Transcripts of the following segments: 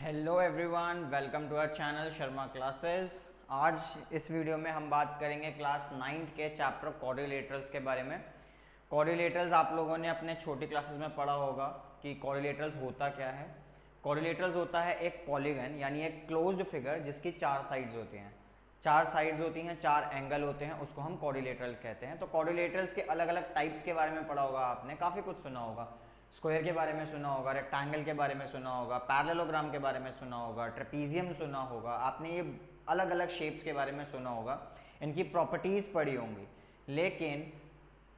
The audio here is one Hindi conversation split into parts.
Hello everyone, welcome to our channel Sharma classes. आज इस वीडियो में हम बात करेंगे क्लास 9th के चैप्टर कोरिलेटरल्स के बारे में। कोरिलेटरल्स आप लोगों ने अपने छोटी क्लासेस में पढ़ा होगा कि कोरिलेटरल्स होता क्या है। कोरिलेटरल्स होता है एक पॉलीगन यानी एक क्लोज्ड फिगर जिसकी चार साइड्स होती हैं। चार साइड्स होती हैं, चार एंगल होते हैं, उसको हम कोरिलेटरल कहते हैं। तो कोरिलेटरल्स के अलग अलग टाइप्स के बारे में पढ़ा होगा आपने, काफ़ी कुछ सुना होगा। स्क्वायर के बारे में सुना होगा, रेक्टेंगल के बारे में सुना होगा, पैरेललोग्राम के बारे में सुना होगा, ट्रेपीजियम सुना होगा, आपने ये अलग अलग शेप्स के बारे में सुना होगा, इनकी प्रॉपर्टीज़ पढ़ी होंगी। लेकिन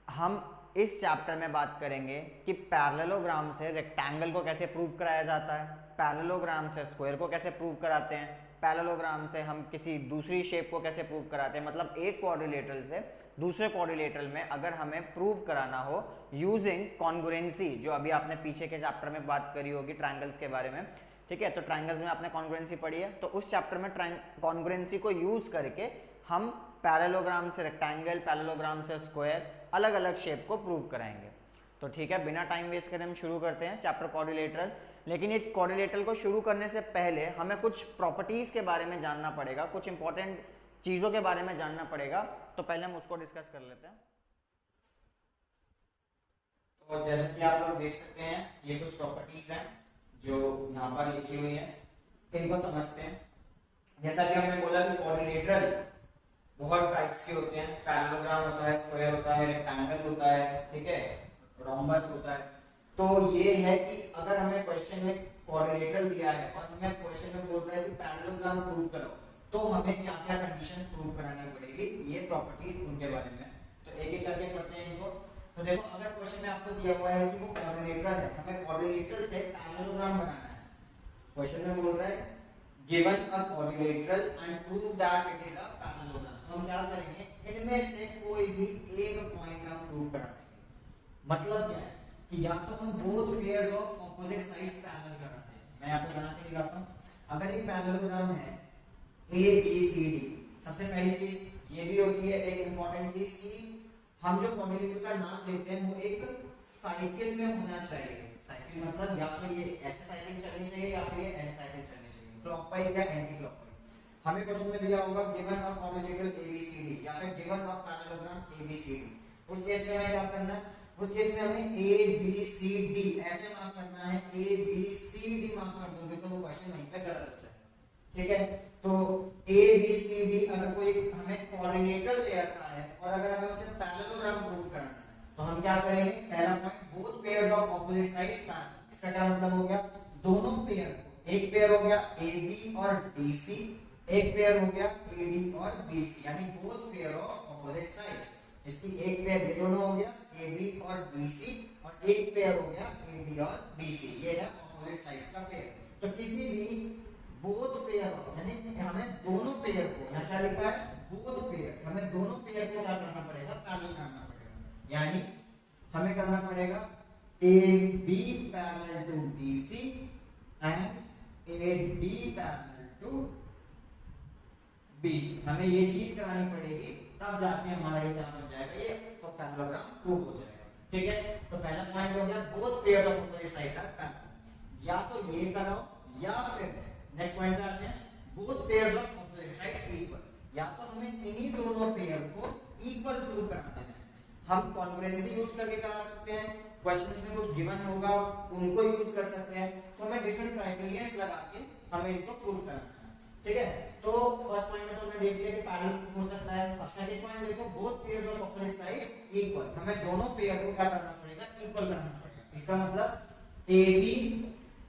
हम इस चैप्टर में बात करेंगे कि पैरेललोग्राम से रेक्टेंगल को कैसे प्रूव कराया जाता है, पैरेललोग्राम से स्क्वायर को कैसे प्रूव कराते हैं, पैरेललोग्राम से हम किसी दूसरी शेप को कैसे प्रूव कराते हैं। मतलब एक कोऑर्डिनेटर से दूसरे कोऑर्डिनेटर में अगर हमें प्रूव कराना हो यूजिंग कॉन्ग्रुएंसी, जो अभी आपने पीछे के चैप्टर में बात करी होगी ट्रायंगल्स के बारे में, ठीक है। तो ट्रायंगल्स में आपने कॉन्ग्रुएंसी पढ़ी है, तो उस चैप्टर में कॉन्ग्रुएंसी को यूज करके हम पैरेललोग्राम से रेक्टेंगल, पैरेललोग्राम से स्क्वायर, अलग अलग शेप को प्रूव कराएंगे। तो ठीक है, बिना टाइम वेस्ट करे हम शुरू करते हैं चैप्टर कोऑर्डिनेटर। लेकिन ये कोऑर्डिनेटर को शुरू करने से पहले हमें कुछ प्रॉपर्टीज के बारे में जानना पड़ेगा, कुछ इंपॉर्टेंट चीजों के बारे में जानना पड़ेगा। तो पहले हम उसको डिस्कस कर लेते हैं। तो जैसे कि आप लोग देख सकते हैं, ये कुछ प्रॉपर्टीज हैं जो यहाँ पर लिखी हुई हैं, इनको समझते हैं। जैसा कि हमने बोला कि कोऑर्डिनेटर बहुत टाइप्स के होते हैं, पैरेललोग्राम होता है, स्क्वायर होता है, रेक्टेंगल होता है, ठीक है, रोम्बस होता है। तो ये है कि अगर हमें क्वेश्चन में कोऑर्डिनेटर दिया है और हमें क्वेश्चन में बोल रहा है कि पैरेललोग्राम प्रूव करो, तो हमें क्या क्या कंडीशंस प्रूव करानी पड़ेगी, ये प्रॉपर्टीज उनके बारे में। तो एक एक करके पढ़ते हैं इनको। तो देखो, अगर क्वेश्चन में आपको दिया हुआ है कि वो कोऑर्डिनेटर है, हमें कोऑर्डिनेटर से पैरेललोग्राम बनाना है। क्वेश्चन में बोल रहा है given a coordinator and prove that it is a parallelogram. हम क्या करेंगे, इनमें से कोई भी एक पॉइंट हम प्रूव करा देंगे। मतलब क्या है कि या तो हम both pairs of opposite sides parallel कराते हैं। मैं आपको बना के दिखाता हूं। अगर एक पैरेललोग्राम है ए बी सी डी, सबसे पहली चीज ये भी होती है, एक इंपॉर्टेंट चीज की हम जो कोऑर्डिनेटर का नाम देते हैं वो एक साइकिल में होना चाहिए। साइकिल मतलब या फिर ये ऐसे साइकिल चलनी चाहिए या फिर ये ऐसे साइकिल चलनी चाहिए, क्लॉकवाइज या एंटी क्लॉकवाइज। हमें क्वेश्चन में दिया होगा गिवन अ कोऑर्डिनेटर ABCD या फिर गिवन अ पैरेललोग्राम ABCD। उस केस में हमें क्या करना है, उस केस में हमें ABCD ऐसे मार्क करना है, ABCD मार्क कर दोगे तो वो क्वेश्चन वहीं पे गलत हो जाएगा, ठीक है। तो ABCD अगर कोई हमें कोऑर्डिनेटर दे रखा है और अगर हमें उसे पैरेललोग्राम प्रूव करना है तो हम क्या करेंगे, पहला point both pairs of opposite sides parallel. इसका क्या मतलब हो गया, दोनों पेयर, एक पेयर हो गया AB और DC, एक पेयर हो गया AD और BC, यानी both pair of opposite sides. इसकी एक पेयर ये दोनों हो गया AB और DC, और एक पेयर हो गया AD और BC, ये है ऑपोजिट साइड्स का पेयर। तो किसी भी बोथ पेयर ऑफ, यानी हमें दोनों पेयर को, यहाँ क्या लिखा है बोथ पेयर, हमें दोनों पेयर को क्या करना पड़ेगा, पैरेलल करना पड़ेगा। यानी हमें करना पड़ेगा AB parallel to BC and AD parallel to BC। हमें ये चीज करानी पड़ेगी, तब जाके हमारा ये क्या बन जाएगा, ये तो पैरेललोग्राम प्रूव हो जाएगा, ठीक है। तो पहला पॉइंट हो गया both pairs of opposite sides are parallel. या तो ये कराओ या फिर नेक्स्ट पॉइंट पे आते हैं, both pairs of opposite sides equal. या तो हमें इन्हीं दोनों पेयर को इक्वल प्रूव कराते हैं। हम कॉन्ग्रुएंसी यूज करके करा सकते हैं, क्वेश्चंस में कुछ गिवन होगा उनको यूज कर सकते हैं। तो हमें डिफरेंट क्राइटेरियाज लगा के हमें इनको प्रूव करना है, ठीक है। तो फर्स्ट पॉइंट में तो हमने देख लिया कि पैरेलल हो सकता है। अब सेकंड पॉइंट देखो, both pairs of opposite sides equal. हमें दोनों पेयर को क्या करना पड़ेगा, इक्वल करना पड़ेगा। इसका मतलब AB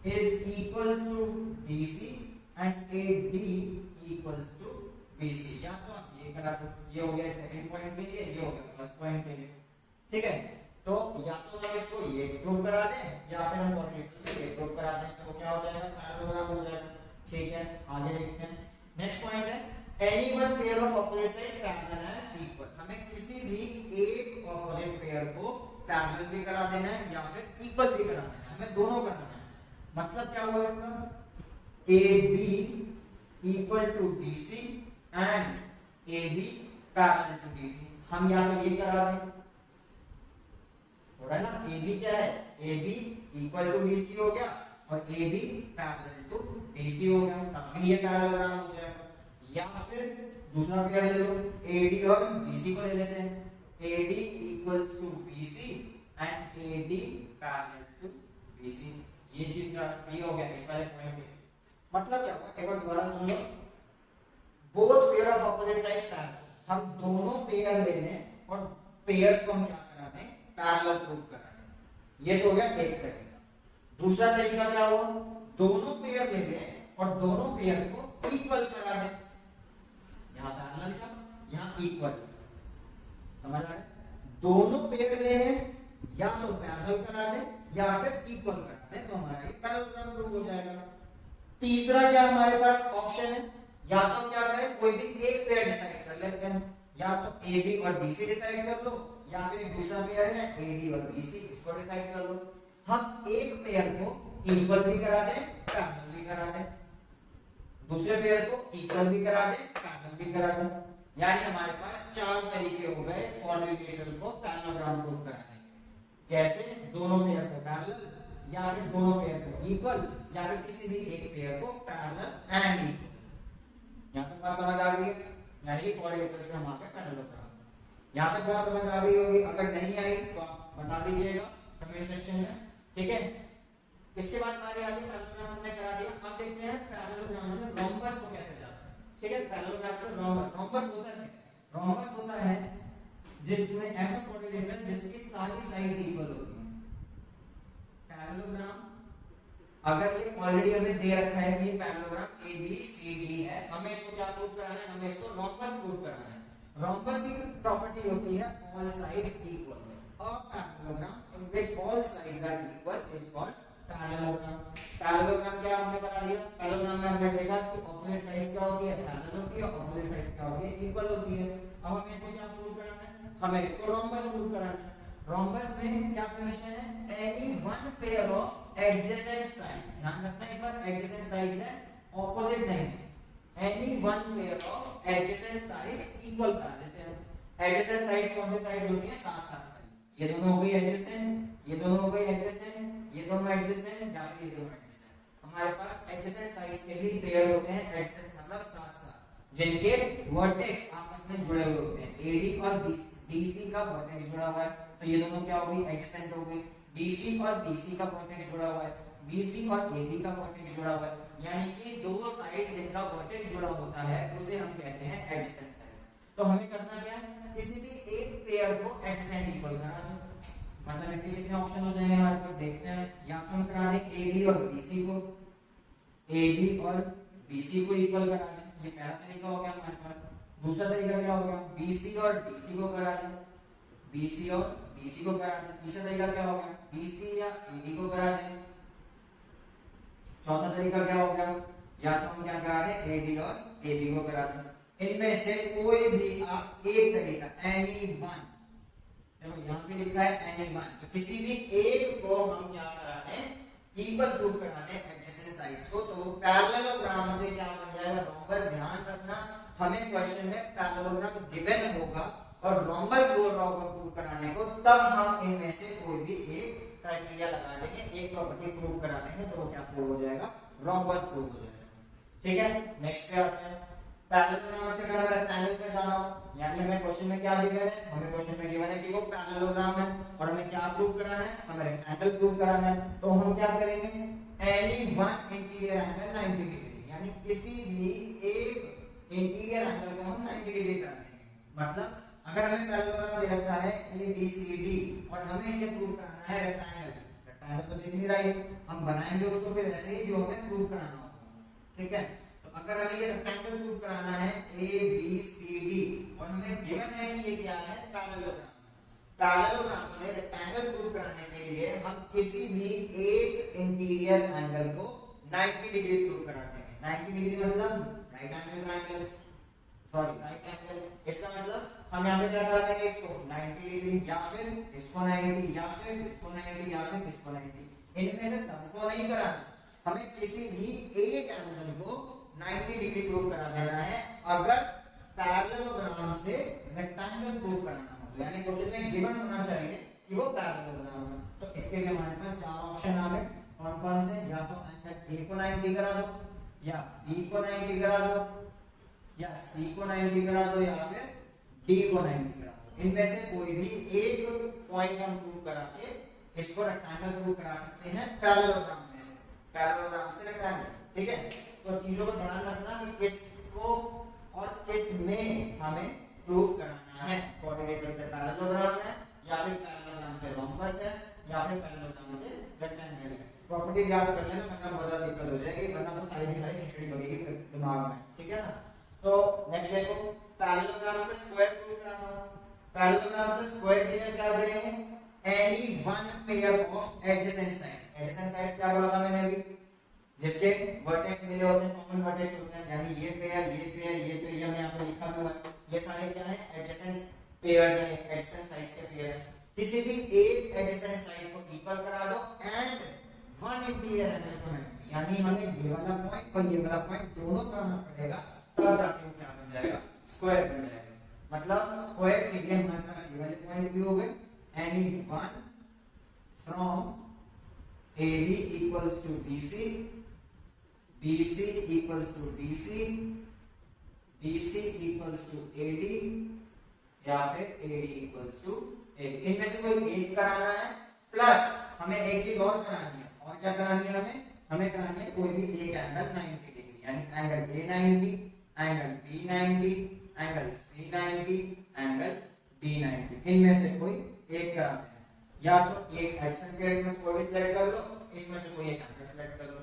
is equals to BC and AD equals to BC। या तो आप ये करा दो, ये हो गया सेकंड पॉइंट के लिए, ये हो गया फर्स्ट पॉइंट के लिए, ठीक है। तो या तो हम इसको ये प्रूव करा दें या फिर हम कोऑर्डिनेटर में ये प्रूव करा दें, तो क्या हो जाएगा, पैरेललोग्राम हो जाएगा, ठीक है। आगे देखते हैं, नेक्स्ट पॉइंट है any one pair of opposite sides parallel and equal. हमें किसी भी एक ऑपोजिट पेयर को पैरेलल भी करा देना है या फिर इक्वल भी करा देना है, हमें दोनों करना है। मतलब क्या हुआ इसका, AB equal to BC and AB parallel to BC। हम या तो ये करा दें, थोड़ा ना, AB क्या है, AB इक्वल टू BC हो गया और AB पैरेलल टू BC हो गया, तब भी ये पैरेललोग्राम हो जाएगा। या फिर दूसरा पेयर ले लो, AD और BC को ले लेते हैं, AD equals to BC and AD parallel to BC। ये चीज का ये हो गया इस वाले पॉइंट पे। मतलब क्या होगा, एक बार दोबारा सुन लो, both pair of opposite sides parallel, हम दोनों पेयर ले लें और पेयर्स को हम क्या करा दें, पैरेलल प्रूव करा दें। ये तो हो गया एक तरीका। दूसरा तरीका क्या हुआ, दोनों पेयर ले लें और दोनों पेयर को इक्वल करा दें, यहाँ पैरेलल था यहाँ इक्वल, समझ आ रहा है? दोनों पेयर ले लें, या तो पैरेलल करा दें या फिर इक्वल करा दें, तो हमारा ये पैरेललोग्राम प्रूव हो जाएगा। तीसरा क्या हमारे पास ऑप्शन है, या तो क्या करें, कोई भी एक पेयर डिसाइड कर लेते हैं, या तो AB और BC डिसाइड कर लो, या फिर एक दूसरा पेयर है AD और BC, इसको डिसाइड कर लो। हम एक पेयर को इक्वल भी करा दें, पैरेलल भी करा दें, दूसरे पेयर को इक्वल भी करा दें, पैरेलल भी करा दें। यानी हमारे पास चार तरीके हो गए क्वाड्रिलेटरल को पैरेललोग्राम प्रूव कराने के। कैसे, दोनों पेयर को पैरेलल, या फिर दोनों पेयर को इक्वल, या फिर किसी भी एक पेयर को पैरेलल एंड इक्वल। यहाँ तक बात समझ आ गई है, यानी क्वाड्रिलेटरल से हम आ गए पैरेललोग्राम। यहाँ तक बात समझ आ गई होगी, अगर नहीं आई तो आप बता दीजिएगा कमेंट सेक्शन में, ठीक है। इसके बाद हमारे आगे पैरेललोग्राम हमने करा दिया। अब देखते हैं पैरेललोग्राम से रोम्बस को कैसे जाते हैं, ठीक है। पैरेललोग्राम से रोम्बस, रोम्बस होता है, रोम्बस होता है जिसमें ऐसा क्वाड्रिलेटरल जिसकी सारी साइड्स इक्वल होती हैं। पैरेललोग्राम अगर ये ऑलरेडी हमें दे रखा है कि पैरेललोग्राम ABCD है, हमें इसको क्या प्रूव कराना है, हमें इसको रोम्बस प्रूव कराना है। रोम्बस की प्रॉपर्टी होती है ऑल साइड्स इक्वल, और parallelogram in which all sides are equal is called parallelogram. Parallelogram क्या हमने बता दिया, पैरेललोग्राम में हमने देखा कि ऑपोजिट साइड्स क्या होती है, पैरेलल होती है, ऑपोजिट साइड्स क्या होती है, इक्वल होती है। अब हमें इसको क्या प्रूव कराना है, हमें इसको रोम्बस प्रूव कराना है। रोम्बस में क्या कंडीशन है, any one pair of adjacent sides, ध्यान रखना इस बार, एडजेसेंट साइड्स है, ऑपोजिट नहीं है। Any one pair of adjacent sides equal करा देते हैं। एडजेसेंट साइड्स कौन सी साइड्स होती है, साथ साथ वाली, ये दोनों हो गई एडजेसेंट, ये दोनों हो गई एडजेसेंट, ये दोनों एडजेसेंट, या फिर ये दोनों एडजेसेंट। हमारे पास एडजेसेंट साइड्स के लिए पेयर होते हैं, एडजेसेंट मतलब साथ साथ, जिनके वर्टेक्स आपस में जुड़े हुए होते हैं। AD और BC का वर्टेक्स जुड़ा हुआ है, तो ये दोनों क्या हो गई, एडजेसेंट हो गई। DC और BC का वर्टेक्स जुड़ा हुआ है, BC और AB का वर्टेक्स जुड़ा हुआ है, यानी कि दो साइड्स जिनका वर्टेक्स जुड़ा होता है उसे हम कहते हैं एडजेसेंट साइड्स। तो हमें करना क्या है, किसी भी एक पेयर को एडजेसेंट इक्वल करा दो। मतलब इसके कितने ऑप्शन हो जाएंगे हमारे पास, देखते हैं। या तो हम करा दें AB और BC को, AB और BC को इक्वल करा दें, ये पहला तरीका हो गया हमारे पास। दूसरा तरीका क्या हो गया, BC और DC को करा दें, BC और BC को करा दें। तीसरा तरीका क्या हो गया, BC या AD को करा दें। चौथा तरीका क्या हो गया, या तो हम क्या करा दें, AD और AB को करा दें। इनमें से कोई भी आप एक तरीका, एनी वन, देखो यहाँ पे लिखा है एनी वन, तो किसी भी एक को हम क्या करा दें, इक्वल प्रूव करा दें एडजेसेंट साइड्स को, तो पैरेललोग्राम से क्या बन जाएगा, रोम्बस। ध्यान रखना, हमें क्वेश्चन में पैरेललोग्राम गिवन होगा और रोम्बस बोल रहा होगा प्रूव कराने को, तब हम इनमें से कोई भी एक क्राइटेरिया लगा देंगे, एक प्रॉपर्टी प्रूव करा देंगे, तो वो क्या प्रूव हो जाएगा, रोम्बस प्रूव हो जाएगा। ठीक है, नेक्स्ट पे आते हैं। पैरेललोग्राम से अगर रेक्टेंगल पे जाना हो, यानी हमें क्वेश्चन में क्या गिवन है, हमें क्वेश्चन में गिवन है कि वो पैरेललोग्राम है और हमें क्या प्रूव कराना है, हमें रेक्टेंगल प्रूव कराना है। तो हम क्या करेंगे, any one interior angle 90 degree, यानी किसी भी एक इंटीरियर एंगल को हम 90 डिग्री करा देंगे। मतलब अगर हमें पैरेललोग्राम दे रखा है ABCD और हमें इसे प्रूव कराना है रेक्टेंगल, रेक्टेंगल तो दिख नहीं रहा है, हम बनाएंगे उसको फिर ऐसे ही जो हमें प्रूव कराना होगा। ठीक है, तो अगर हमें ये रेक्टेंगल प्रूव कराना है ABCD और हमें गिवन है कि ये क्या है, पैरेललोग्राम। पैरेललोग्राम से रेक्टेंगल प्रूव कराने के लिए हम किसी भी एक इंटीरियर एंगल को 90 डिग्री प्रूव कराते हैं। 90 डिग्री मतलब right angle triangle, sorry right angle. इसका मतलब हम यहाँ पे क्या करा देंगे, इसको 90 डिग्री, या फिर इसको 90, या फिर इसको 90, या फिर इसको 90। इनमें से सबको नहीं कराना, हमें किसी भी एक एंगल को 90 डिग्री प्रूव करा देना है अगर पैरेललोग्राम से रेक्टेंगल प्रूव कराना हो। यानी क्वेश्चन में गिवन होना चाहिए कि वो पैरेललोग्राम है। तो इसके लिए हमारे पास चार ऑप्शन आ गए, कौन कौन से, या तो एंगल A को 90 करा दो, या बी को 90 करा दो, या सी को 90 करा दो, या फिर डी को 90 करा दो। इनमें से कोई भी एक पॉइंट हम प्रूव करा के इसको रेक्टेंगल प्रूव करा सकते हैं पैरेललोग्राम में से, पैरेललोग्राम से रेक्टेंगल। ठीक है, तो चीजों को ध्यान रखना कि किसको और किस में हमें प्रूव कराना है। कोऑर्डिनेटर से पैरेललोग्राम है, या फिर पैरेललोग्राम से रोम्बस है, या फिर पैरेललोग्राम से रेक्टेंगल है। प्रॉपर्टीज याद कर लेना, वरना बहुत ज्यादा दिक्कत हो जाएगी, वरना तो सारी की सारी खिचड़ी बनेगी फिर दिमाग में। ठीक है ना, तो नेक्स्ट देखो, पैरेललोग्राम से स्क्वायर प्रूव कराना। पैरेललोग्राम से स्क्वायर के लिए क्या करेंगे, any one pair of adjacent sides. Adjacent sides क्या बोला था मैंने अभी, जिसके वर्टेक्स मिले होते हैं, कॉमन वर्टेक्स होते हैं, यानी ये पेयर, ये पेयर, ये पेयर, ये मैंने यहाँ पे लिखा हुआ है, ये सारे क्या है, एडजेसेंट पेयर्स हैं, एडजेसेंट साइड्स के पेयर हैं। किसी भी एक एडजेसेंट साइड को इक्वल करा दो एंड वन इंटीरियर एंगल को 90, यानी हमें ये वाला पॉइंट और ये वाला पॉइंट दोनों करना पड़ेगा, तब जाके वो क्या बन जाएगा, स्क्वायर बन जाएगा। मतलब स्क्वायर के लिए हमारे पास ये वाले पॉइंट भी हो गए, any one from AB equals to BC, BC equals to DC, BC equals to AD, या फिर AD equals to AB। इनमें से कोई एक कराना है, प्लस हमें एक चीज और करानी है। और क्या करानी है हमें करानी है कोई भी एक एंगल 90 डिग्री, यानी angle A 90, angle B 90, angle C 90, angle D 90। इनमें से कोई एक कराना है, या तो एक एक्शन के इसमें से कोई भी सिलेक्ट कर लो, इसमें से कोई एक एंगल सिलेक्ट कर लो।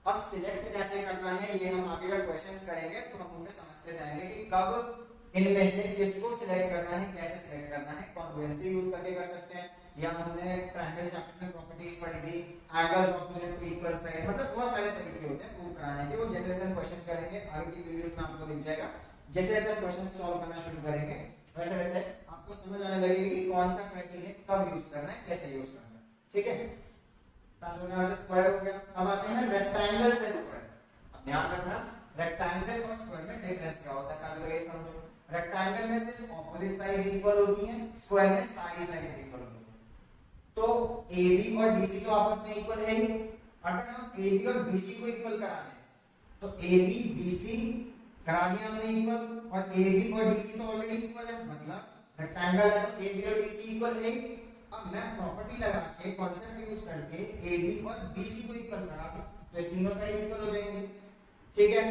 अब सिलेक्ट कैसे करना है ये हम आगे जब क्वेश्चंस करेंगे तो हम उनमें समझते जाएंगे कि कब इनमें से किसको सिलेक्ट करना है, कैसे सिलेक्ट करना है। कॉन्ग्रुएंसी यूज करके कर सकते हैं, या हमने ट्रायंगल चैप्टर में प्रॉपर्टीज पढ़ी थी, angles opposite to equal side, मतलब बहुत सारे तरीके होते हैं प्रूव कराने के। वो जैसे जैसे हम क्वेश्चन करेंगे आगे की वीडियोस में आपको दिख जाएगा, जैसे जैसे हम क्वेश्चन सॉल्व करना शुरू करेंगे वैसे वैसे आपको समझ आने लगेगी कि कौन सा क्राइटेरिया कब यूज करना है, कैसे यूज करना है। ठीक है, पैरेललोग्राम से स्क्वायर हो गया। अब आते हैं रेक्टेंगल से स्क्वायर। अब ध्यान रखना रेक्टेंगल और स्क्वायर में डिफरेंस क्या होता है, पहले ये समझो। रेक्टेंगल में सिर्फ ऑपोजिट साइड्स इक्वल होती हैं, स्क्वायर में सारी साइड्स इक्वल होती हैं। तो AB और DC तो आपस में इक्वल है ही। अगर हम AB और BC को इक्वल करा दें तो AB BC करा दिया हमने इक्वल, और AB और DC तो ऑलरेडी इक्वल है, मतलब रेक्टेंगल है तो AB और DC इक्वल है। अब मैं प्रॉपर्टी लगा के कांसेप्ट यूज करके AB और BC को इक्वल करा दूं तो ये तीनों साइड इक्वल हो जाएंगे। ठीक है,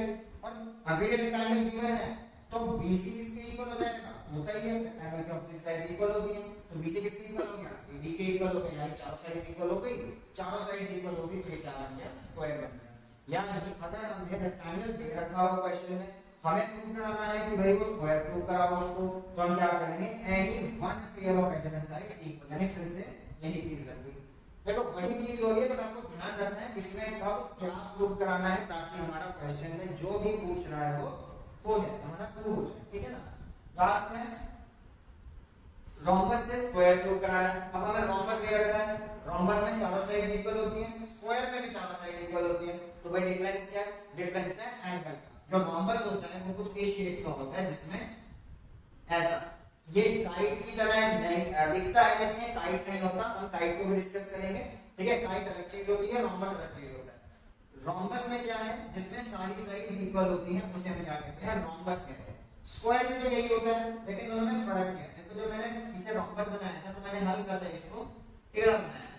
और अगर ये रेक्टेंगल गिवन है तो BC किसके इक्वल हो जाएगा, होता ही है, रेक्टेंगल की ऑपोजिट साइड्स इक्वल होती हैं, तो BC किसके इक्वल हो गया, AD के इक्वल हो गया, यानी चारों साइड्स इक्वल हो गई। चारों साइड्स इक्वल हो गई तो ये क्या बन गया, स्क्वायर बन गया। यानी अगर हमने रेक्टेंगल दे रखा हो क्वेश्चन में, हमें प्रूव कराना है कि भाई वो स्क्वायर प्रूव कराओ उसको, तो हम क्या करेंगे, any one pair of adjacent sides equal, यानी फिर से यही चीज लगेगी। देखो वही चीज हो रही है, बट आपको ध्यान रखना है किसमें कब क्या प्रूव कराना है, ताकि हमारा क्वेश्चन में जो भी पूछ रहा है वो हो जाए, हमारा प्रूव हो जाए। ठीक है ना, लास्ट में रोम्बस से स्क्वायर प्रूव कराना है। अब हमें रोम्बस दे रखा है, रोम्बस में चारों साइड्स इक्वल होती हैं, स्क्वायर में भी चारों साइड इक्वल होती हैं, तो भाई डिफरेंस क्या है, डिफरेंस है एंगल का। जो रोम्बस होता है वो कुछ इस शेप का होता है, जिसमें ऐसा ये काइट की तरह नहीं दिखता है, लेकिन ये काइट नहीं होता। हम काइट को भी डिस्कस करेंगे। ठीक है, काइट अलग चीज होती है, रोम्बस अलग चीज होता है। रोम्बस में क्या है, जिसमें सारी साइड्स इक्वल होती हैं, उसे हम क्या कहते हैं, रोम्बस कहते हैं। स्क्वायर में तो यही होता है, लेकिन दोनों में फर्क क्या है। तो जब मैंने पीछे रोम्बस बनाया था तो मैंने हल्का सा इसको टेढ़ा बनाया,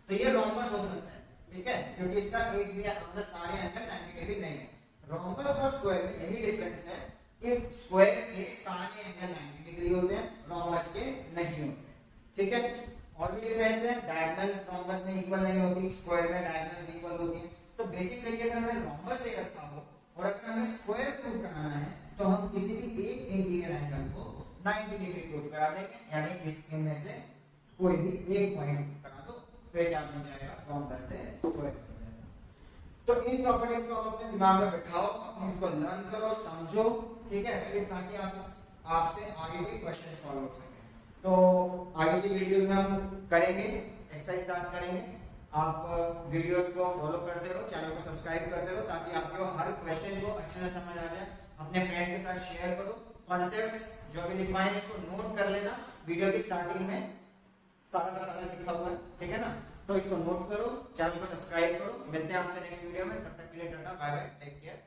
तो ये रोम्बस हो सकता है। ठीक है, क्योंकि इसका एक भी मतलब सारे एंगल 90 डिग्री नहीं है। रोम्बस और स्क्वायर में यही डिफरेंस है कि स्क्वायर के सारे एंगल 90 डिग्री होते हैं, रोम्बस के नहीं होते। ठीक है, और भी डिफरेंस है, डायगोनल्स रोम्बस में इक्वल नहीं होती, स्क्वायर में डायगोनल्स इक्वल होती हैं। तो बेसिकली अगर हमें रोम्बस दे रखा हो और अगर हमें स्क्वायर प्रूव कराना है तो हम किसी भी एक इंटीरियर एंगल को 90 डिग्री प्रूव करा देंगे, यानी इसके में से कोई भी एक पॉइंट करा दो, फिर क्या बन जाएगा, रोम्बस से स्क्वायर बन जाएगा। तो इन प्रॉपर्टीज को अपने दिमाग में बिठाओ, अपने इसको लर्न करो, समझो। ठीक है, फिर ताकि आपसे आगे भी क्वेश्चन सॉल्व हो सके। तो आगे की वीडियो में हम करेंगे, एक्सरसाइज स्टार्ट करेंगे। आप वीडियोस को फॉलो करते रहो, चैनल को सब्सक्राइब करते रहो, ताकि आपको हर क्वेश्चन को अच्छे से समझ आ जाए। अपने फ्रेंड्स के साथ शेयर करो, कॉन्सेप्ट्स जो भी लिखवाए हैं इसको नोट कर लेना, वीडियो की स्टार्टिंग में सारा का सारा लिखा हुआ है। ठीक है ना, तो इसको नोट करो, चैनल को सब्सक्राइब करो। मिलते हैं आपसे नेक्स्ट वीडियो में, तब तक के लिए टाटा बाय बाय, टेक केयर।